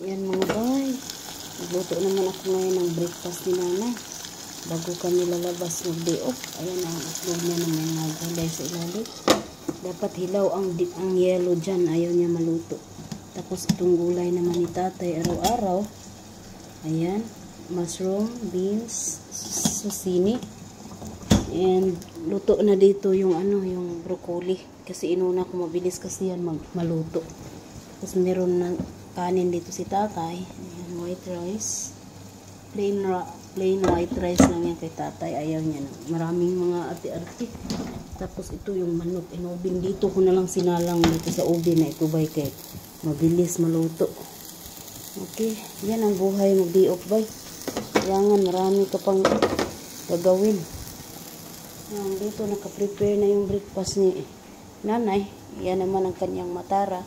Yan mga bay. Nagluto naman ako ngayon ng breakfast ni Nanay. Bago kami lalabas mag-day off. Ayan ang itlog niya na may mga gulay sa ilalim. Dapat hilaw ang yellow dyan. Ayaw niya maluto. Tapos itong gulay naman ni Tatay araw-araw. Ayan. Mushroom, beans, susini. And luto na dito yung yung broccoli. Kasi inuna ko mabilis kasi yan maluto. Tapos meron na kanin dito si Tatay. Ayan, white rice. Plain white rice lang yan kay Tatay. Ayaw niya na. Maraming mga arte-arte. Tapos ito yung manok. Inubin dito ko na lang sinalang dito sa ubin na ito bay kay mabilis maluto. Okay. Yan ang buhay mag-day off bay. Kailangan marami ka pang gagawin. Yan, dito naka-prepare na yung breakfast ni Nanay. Yan naman ang kanyang matara.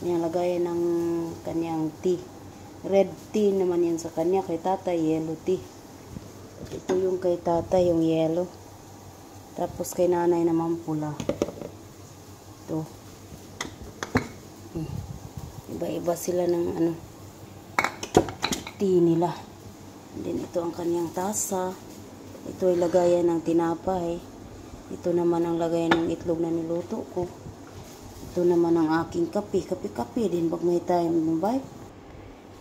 Yan, lagayan ng kanyang tea. Red tea naman yan sa kanya. Kay Tatay, yellow tea. Ito yung kay Tatay, yung yellow. Tapos kay Nanay naman pula. Ito. Iba-iba sila ng tea nila. And then ito ang kanyang tasa. Ito ay lagayan ng tinapay. Ito naman ang lagayan ng itlog na niluto ko. Ito naman ang aking kape. Kape-kape din pag may time ng bay.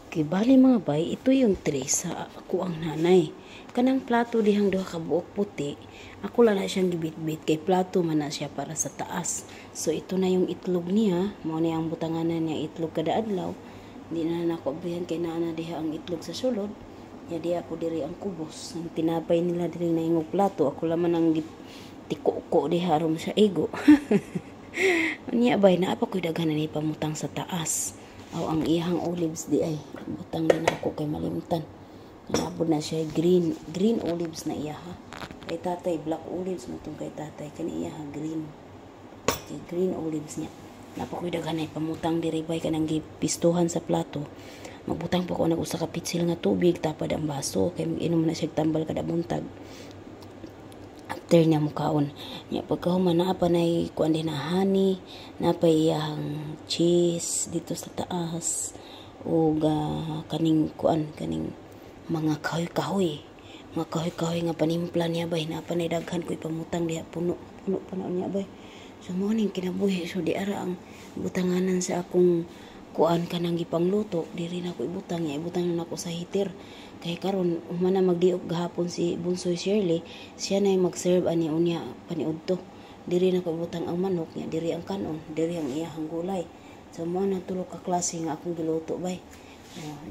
Okay, bali mga bay, ito yung tray sa ako ang nanay. Kanang plato dihang duha ka buok puti. Ako lang na siyang gibit-bit kay plato man na siya para sa taas. So ito na yung itlog niya. Mao na yung butanganan niya itlog kada adlaw. Hindi na nakobrihan kay naana diha ang itlog sa sulod. Ya diha po diri ang kubos. Ang tinapay nila diri na ingog plato. Ako laman ang tiko-ko diha aron sa ego. Unya bay na apa ko'y daghan ni pamutang sa taas. Aw ang iyang olives di ay butang din ako kay malimtan. Nabod na siya green olives na iya ha. Kay Tatay black olives mo tong kay Tatay kani iya ha green. Okay, green olives niya. Napa ko'y daghan ay pamutang diri bay kanang gipistuhan sa plato. Magbutang po ko nag-usa ka pitsil nga tubig tapad ang baso kay mag-inom na siya tambal kada buntag. After niya mukaon nya pagkahuman na pa nay kuan din na honey na pa iyang cheese dito sa taas ug kaning kuan kaning mga kahoy nga panimpla niya bay na pa nay daghan ko'y pamutang diha puno pa na niya bay. So mo ning kinabuhi so di ara ang butanganan sa akong kuan kanang gipangluto diri na ko ibutang niya ibutang na ako sa heater kay karon humana magdiop gahapon si Bunsoy Shirley siya na mag-serve ani unya paniudto diri na ko ibutang ang manok niya diri ang kanon diri ang iyang gulay so mo na tulo ka klase nga akong giluto bay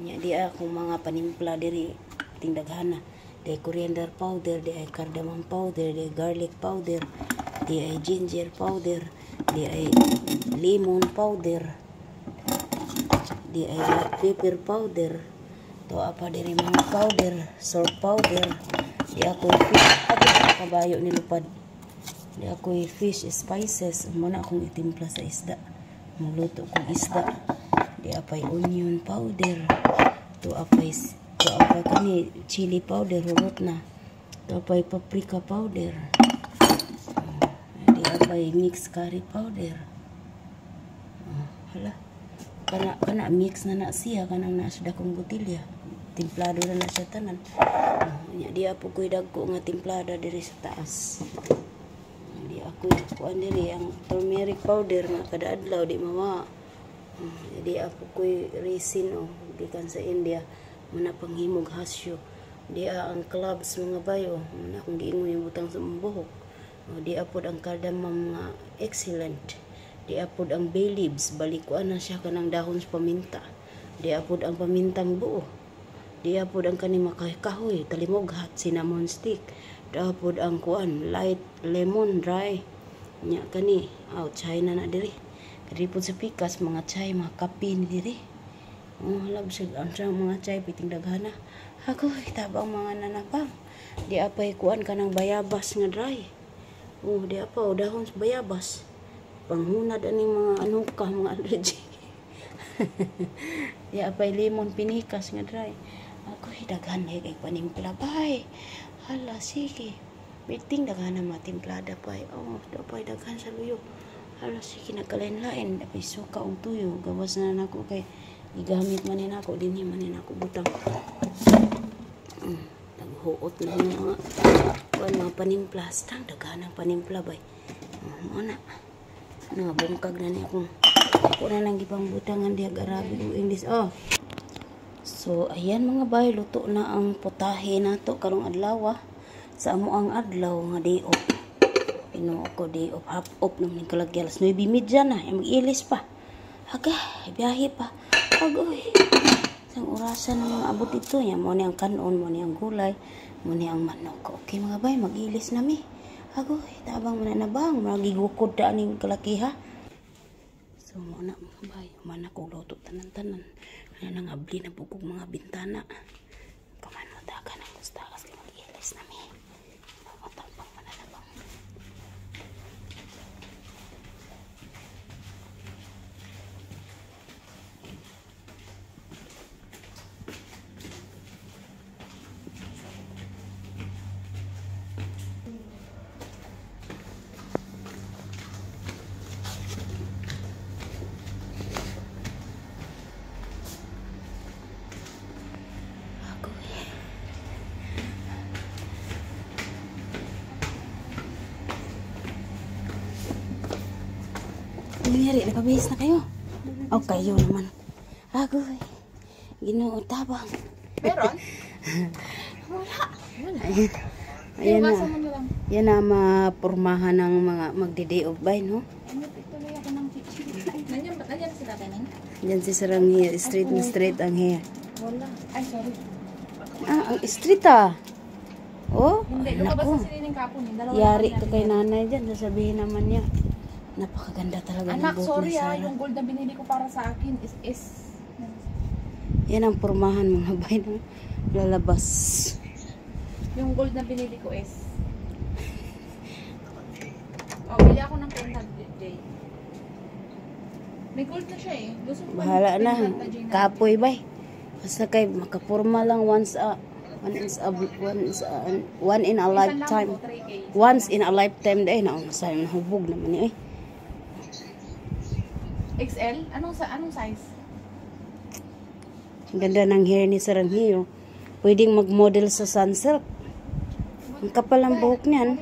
nya di akong mga panimpla diri tingdaghana di coriander powder di ay cardamom powder di garlic powder di ay ginger powder di ay lemon powder di ay black pepper powder to apa diri mga powder salt powder di ako fish ako kabayo ni lupad di ako fish spices muna akong itimpla sa isda magluto kong isda di apay onion powder to apay kani chili powder hurot na to apay paprika powder di apay mixed curry powder hala kana mix na siya kanang nasa dakong botilya timplado na siya tanan nya di apo ko'y dagko nga timplada diri sa taas di ako kuan diri ang turmeric powder nga kada adlaw di mawa di apo ko'y resin gikan sa India muna panghimog hasyo di ang clubs mga bayo muna akong giingon yung butang sa buhok di apod ang cardamom nga excellent di apod ang bay leaves balikuan na siya kanang dahon sa paminta di apod ang pamintang buo di apod ang kaning makahoy talimog hot cinnamon stick di apod ang kuan light lemon dry nya kani China na diri kadi pud sa pikas mga chai mga kape ni diri halab sig ang mga chai piting daghana ako tabang mga nanapang di apay kuan kanang bayabas nga dry di apa dahon sa bayabas panghunad ani mga mga allergy di apay lemon pinikas nga dry ako daghan kay panimpla bay hala sige biting daghan na matimplada pay dapay daghan sa luyo hala sige nagkalain-lain dapay suka og tuyo gawas na nako kay Igamit manin ako din manin ako butang. Taghuot na yung mga panimplas. Tang daganang panimpla bay. Mana bungkag na niya kung ako na lang gipang butangan diag Arabic o English. So ayan mga bay, luto na ang putahe nato karong adlaw. Sa amo ang adlaw nga day off. Pinuo ko day off, half off naman yung kalagyalas. 9:30 na, mag-ilis pa. Biyahe pa. Agoy. Isang orasan na abot ito niya. Mo ni ang kanon, mo ni ang gulay, mo ni ang manok. Okay mga bay, mag-ilis na mi. Agoy, tabang mananabang, magigukod na aning kalakiha. So muna mga bay, mana ko luto tanan-tanan. Ano nang abli na bukog mga bintana. Kaman mo daga ng gusta kasi mag-ilis na mi. Matapang mananabang. Nangyari, nakabihis na kayo. Kayo naman. Agoy. Ginoo tabang. Meron? Wala. Ayan na. Yan na mapurmahan ng mga magdi-day of buy, no? Tuloy ako ng chichi. Nandiyan si tatay nang? Yan si sarang hair. Straight ang hair. Wala. Ay, sorry. Ang street Oh, Hindi, lumabas na si Nining kapon. Yari ka kay nanay dyan. Sasabihin naman niya. Napakaganda talaga ng Anak, buhok sorry ni Sarah. yung gold na binili ko para sa akin is Yan ang purmahan mga bay ng lalabas. yung gold na binili ko is bili ako ng pendant, Jay. May gold na siya eh. Gusto ko Bahala na. pendant Jay, na- Kapoy bay. Basta kay makapurma lang one in a lifetime. 3K. Once in a lifetime dahil sayang nahubog naman niya XL? Anong size? Ang ganda ng hair ni Sarang Hio. Pwedeng mag-model sa Sunsilk. Ang kapal ang buhok niyan.